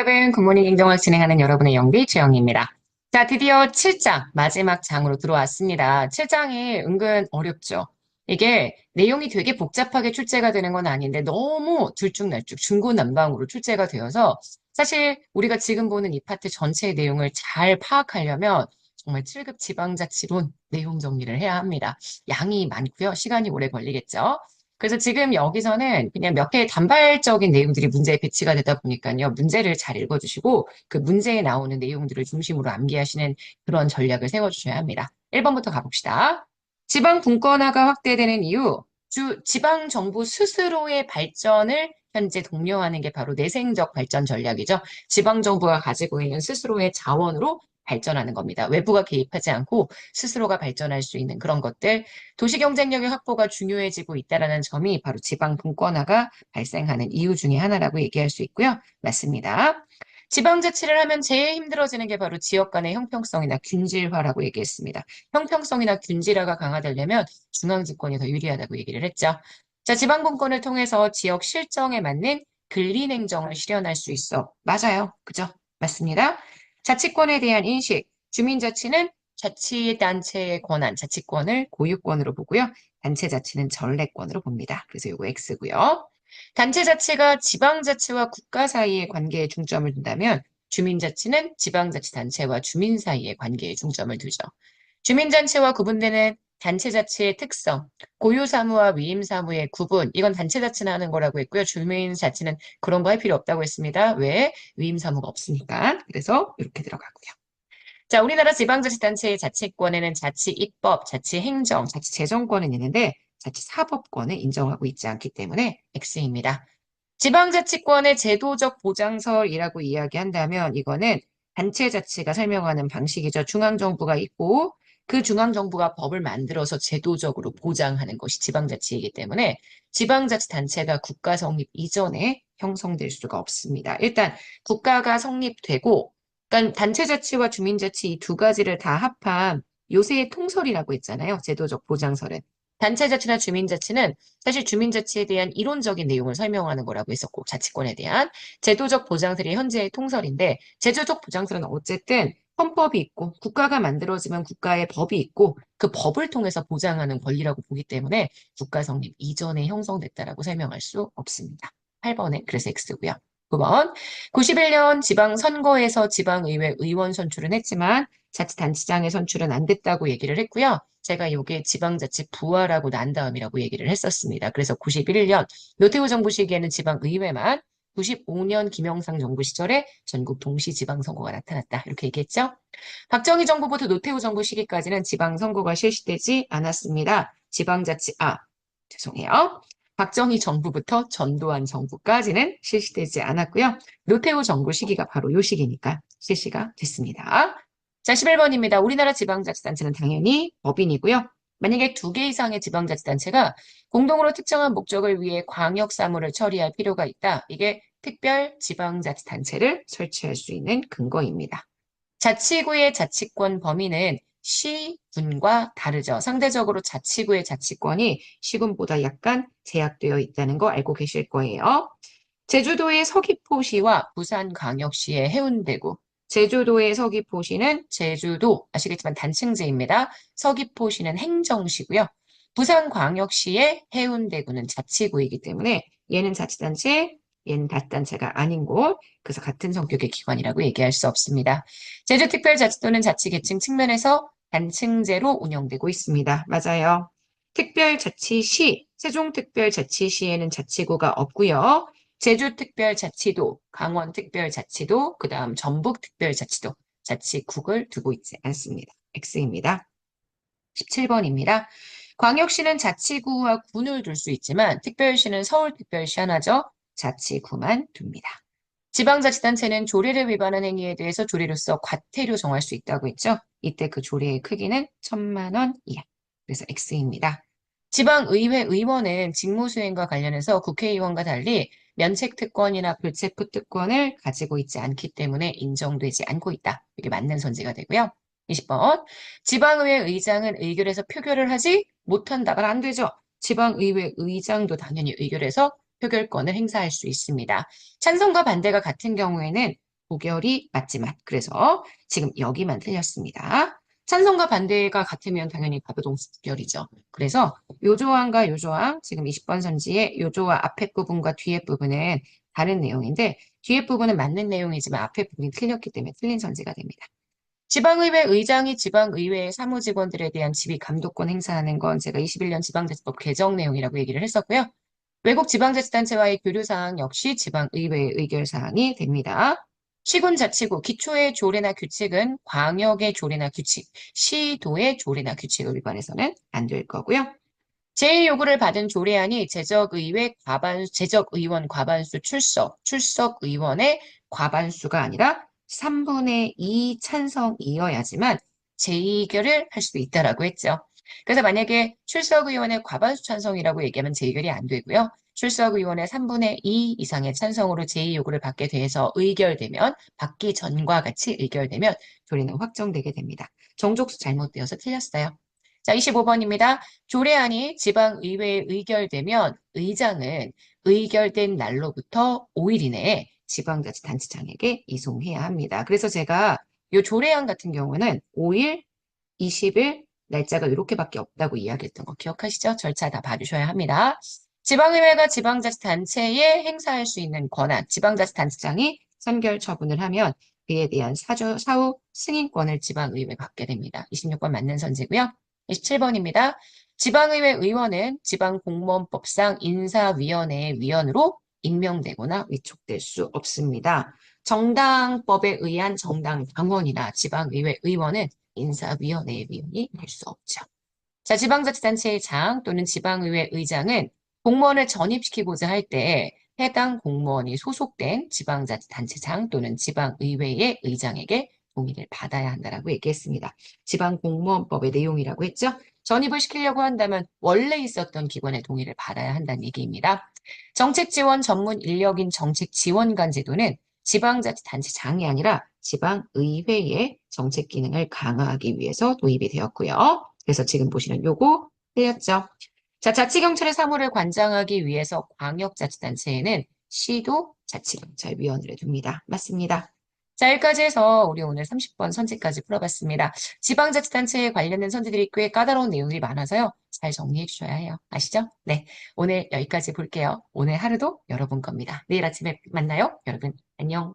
여러분, 굿모닝 행정을 진행하는 여러분의 영비 주영입니다. 자, 드디어 7장, 마지막 장으로 들어왔습니다. 7장이 은근 어렵죠. 이게 내용이 되게 복잡하게 출제가 되는 건 아닌데 너무 들쭉날쭉 중구난방으로 출제가 되어서 사실 우리가 지금 보는 이 파트 전체의 내용을 잘 파악하려면 정말 7급 지방자치론 내용 정리를 해야 합니다. 양이 많고요. 시간이 오래 걸리겠죠. 그래서 지금 여기서는 그냥 몇 개의 단발적인 내용들이 문제에 배치가 되다 보니까요. 문제를 잘 읽어주시고 그 문제에 나오는 내용들을 중심으로 암기하시는 그런 전략을 세워주셔야 합니다. 1번부터 가봅시다. 지방 분권화가 확대되는 이유, 지방 정부 스스로의 발전을 현재 독려하는 게 바로 내생적 발전 전략이죠. 지방 정부가 가지고 있는 스스로의 자원으로 발전하는 겁니다. 외부가 개입하지 않고 스스로가 발전할 수 있는 그런 것들, 도시 경쟁력의 확보가 중요해지고 있다는 점이 바로 지방 분권화가 발생하는 이유 중에 하나라고 얘기할 수 있고요. 맞습니다. 지방자치를 하면 제일 힘들어지는 게 바로 지역 간의 형평성이나 균질화라고 얘기했습니다. 형평성이나 균질화가 강화되려면 중앙집권이 더 유리하다고 얘기를 했죠. 자, 지방분권을 통해서 지역 실정에 맞는 근린행정을 실현할 수 있어. 맞아요. 그죠? 맞습니다. 자치권에 대한 인식, 주민자치는 자치단체의 권한, 자치권을 고유권으로 보고요. 단체자치는 전례권으로 봅니다. 그래서 이거 X고요. 단체자치가 지방자치와 국가 사이의 관계에 중점을 둔다면 주민자치는 지방자치단체와 주민 사이의 관계에 중점을 두죠. 주민자치와 구분되는 단체자치의 특성, 고유사무와 위임사무의 구분, 이건 단체자치나 하는 거라고 했고요. 주민자치는 그런 거 할 필요 없다고 했습니다. 왜? 위임사무가 없으니까. 그래서 이렇게 들어가고요. 자, 우리나라 지방자치단체의 자치권에는 자치입법, 자치행정, 자치재정권은 있는데 자치사법권을 인정하고 있지 않기 때문에 X입니다. 지방자치권의 제도적 보장설이라고 이야기한다면 이거는 단체자치가 설명하는 방식이죠. 중앙정부가 있고 그 중앙정부가 법을 만들어서 제도적으로 보장하는 것이 지방자치이기 때문에 지방자치단체가 국가 성립 이전에 형성될 수가 없습니다. 일단 국가가 성립되고 그러니까 단체자치와 주민자치 이 두 가지를 다 합한 요새의 통설이라고 했잖아요. 제도적 보장설은. 단체자치나 주민자치는 사실 주민자치에 대한 이론적인 내용을 설명하는 거라고 했었고, 자치권에 대한 제도적 보장설이 현재의 통설인데, 제도적 보장설은 어쨌든 헌법이 있고, 국가가 만들어지면 국가의 법이 있고, 그 법을 통해서 보장하는 권리라고 보기 때문에 국가 성립 이전에 형성됐다라고 설명할 수 없습니다. 8번에 그래서 X고요. 9번, 91년 지방선거에서 지방의회 의원 선출은 했지만 자치단체장의 선출은 안 됐다고 얘기를 했고요. 제가 이게 지방자치 부활하고 난 다음이라고 얘기를 했었습니다. 그래서 91년 노태우 정부 시기에는 지방의회만 95년 김영삼 정부 시절에 전국 동시 지방선거가 나타났다. 이렇게 얘기했죠. 박정희 정부부터 노태우 정부 시기까지는 지방선거가 실시되지 않았습니다. 죄송해요. 박정희 정부부터 전두환 정부까지는 실시되지 않았고요. 노태우 정부 시기가 바로 요 시기니까 실시가 됐습니다. 자, 11번입니다. 우리나라 지방자치단체는 당연히 법인이고요. 만약에 두 개 이상의 지방자치단체가 공동으로 특정한 목적을 위해 광역사무를 처리할 필요가 있다. 이게 특별 지방자치단체를 설치할 수 있는 근거입니다. 자치구의 자치권 범위는 시군과 다르죠. 상대적으로 자치구의 자치권이 시군보다 약간 제약되어 있다는 거 알고 계실 거예요. 제주도의 서귀포시와 부산광역시의 해운대구, 제주도의 서귀포시는 제주도, 아시겠지만 단층제입니다. 서귀포시는 행정시고요. 부산광역시의 해운대구는 자치구이기 때문에 얘는 자치단체, 얘는 다단체가 아닌 곳, 그래서 같은 성격의 기관이라고 얘기할 수 없습니다. 제주특별자치도는 자치계층 측면에서 단층제로 운영되고 있습니다. 맞아요. 특별자치시, 세종특별자치시에는 자치구가 없고요. 제주특별자치도, 강원특별자치도, 그 다음 전북특별자치도, 자치국을 두고 있지 않습니다. X입니다. 17번입니다. 광역시는 자치구와 군을 둘 수 있지만 특별시는 서울특별시 하나죠. 자치구만 둡니다. 지방자치단체는 조례를 위반한 행위에 대해서 조례로서 과태료 정할 수 있다고 했죠. 이때 그 조례의 크기는 1,000만 원 이하. 그래서 X입니다. 지방의회 의원은 직무수행과 관련해서 국회의원과 달리 면책특권이나 불체포특권을 가지고 있지 않기 때문에 인정되지 않고 있다. 이게 맞는 선지가 되고요. 20번. 지방의회 의장은 의결해서 표결을 하지 못한다가 안 되죠. 지방의회 의장도 당연히 의결해서 표결권을 행사할 수 있습니다. 찬성과 반대가 같은 경우에는 고결이 맞지만. 그래서 지금 여기만 틀렸습니다. 찬성과 반대가 같으면 당연히 가부동결이죠. 그래서 요 조항과 요 조항, 지금 20번 선지의 요 조와 앞에 부분과 뒤에 부분은 다른 내용인데 뒤에 부분은 맞는 내용이지만 앞에 부분이 틀렸기 때문에 틀린 선지가 됩니다. 지방의회 의장이 지방의회의 사무직원들에 대한 지휘 감독권 행사하는 건 제가 21년 지방자치법 개정 내용이라고 얘기를 했었고요. 외국 지방자치단체와의 교류사항 역시 지방의회의 의결사항이 됩니다. 시군자치구, 기초의 조례나 규칙은 광역의 조례나 규칙, 시도의 조례나 규칙을 위반해서는 안 될 거고요. 제1요구를 받은 조례안이 제적의원 과반수 출석의원의 과반수가 아니라 3분의 2 찬성이어야지만 재의결을 할 수 있다라고 했죠. 그래서 만약에 출석의원의 과반수 찬성이라고 얘기하면 재의결이 안 되고요. 출석의원의 3분의 2 이상의 찬성으로 제2요구를 받게 돼서 의결되면, 받기 전과 같이 의결되면 조례는 확정되게 됩니다. 정족수 잘못되어서 틀렸어요. 자, 25번입니다. 조례안이 지방의회에 의결되면 의장은 의결된 날로부터 5일 이내에 지방자치단체장에게 이송해야 합니다. 그래서 제가 이 조례안 같은 경우는 5일, 20일, 날짜가 이렇게밖에 없다고 이야기했던 거 기억하시죠? 절차 다 봐주셔야 합니다. 지방의회가 지방자치단체에 행사할 수 있는 권한, 지방자치단체장이 선결 처분을 하면 그에 대한 사후 승인권을 지방의회가 갖게 됩니다. 26번 맞는 선지고요. 27번입니다. 지방의회 의원은 지방공무원법상 인사위원회의 위원으로 임명되거나 위촉될 수 없습니다. 정당법에 의한 정당 당원이나 지방의회 의원은 인사위원회의 위원이 될 수 없죠. 자, 지방자치단체의 장 또는 지방의회 의장은 공무원을 전입시키고자 할 때 해당 공무원이 소속된 지방자치단체장 또는 지방의회의 의장에게 동의를 받아야 한다라고 얘기했습니다. 지방공무원법의 내용이라고 했죠. 전입을 시키려고 한다면 원래 있었던 기관의 동의를 받아야 한다는 얘기입니다. 정책지원 전문 인력인 정책지원관 제도는 지방자치단체장이 아니라 지방의회의 정책 기능을 강화하기 위해서 도입이 되었고요. 그래서 지금 보시는 요거 틀렸죠. 자, 자치경찰의 사무를 관장하기 위해서 광역자치단체에는 시도 자치경찰위원회를 둡니다. 맞습니다. 자, 여기까지 해서 우리 오늘 30번 선지까지 풀어봤습니다. 지방자치단체에 관련된 선지들이 꽤 까다로운 내용들이 많아서요. 잘 정리해 주셔야 해요. 아시죠? 네, 오늘 여기까지 볼게요. 오늘 하루도 여러분 겁니다. 내일 아침에 만나요. 여러분, 안녕.